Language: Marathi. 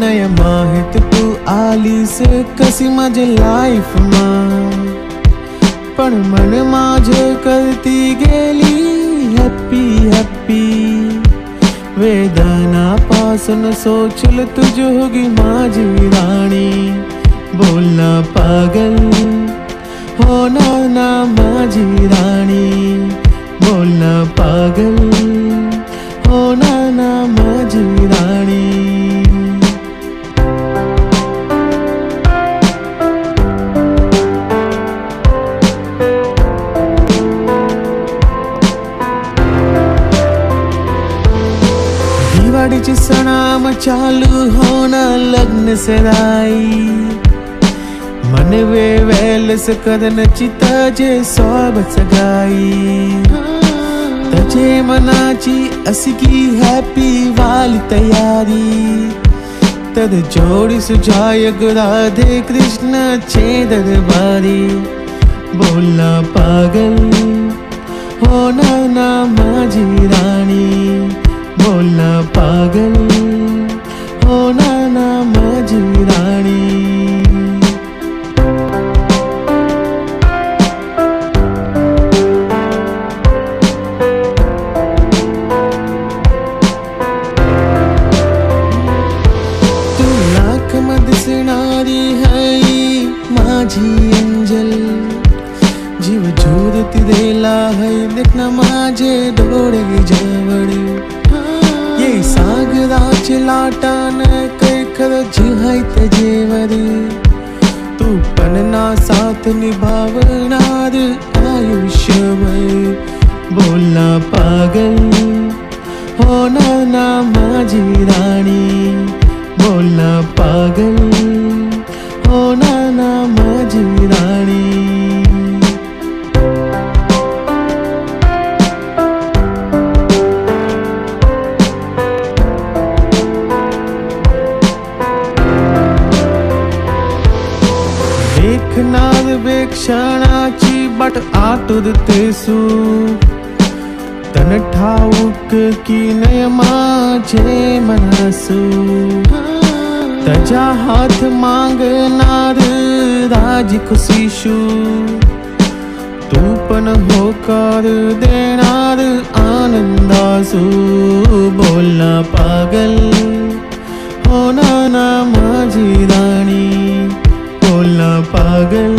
नय माहित तू आलीस कशी माझ्या लाईफ मा, पण मन माझे करती गेली हॅप्पी हॅप्पी. वेदनापासून सोचल तुझ होगी माझी राणी, बोलना पागल होणार ना माझी राणी, बोलना पागल होणार ना माझी राणी. दिवाळीची सणाम चालू होणार लग्न सराई, मन वेवेलस करण्याची तजे सोबत सगाई. तजे मनाची असी की हॅपी वाली तयारी, तर जोडी सुजाय राधे कृष्ण चे दरबारी. बोलना पागल होणार ना माझी राणी, बोलना पागल होणार ना माझी राणी. तू लाख मध्ये दिसणारी है माझी अंजल, जीव झुरती देला है देखना माझे डोळे जवळ. ये सागराचे लाटान काय खरंच हाय तजेवर, तू पण ना साथ निभावणार आयुष्यभर. बोलना पागल होणार ना माझी राणी, बोलना पागल होणार ना माझी राणी. देखणार क्षणाची बाट आतुरतेसू, तन ठाऊक की नय माझे मनसू. तजा हात मागणार राजी खुशीशू, तू पण होकार देणार आनंदासू. बोलना पागल होणार ना माझी राणी, बोलना पागल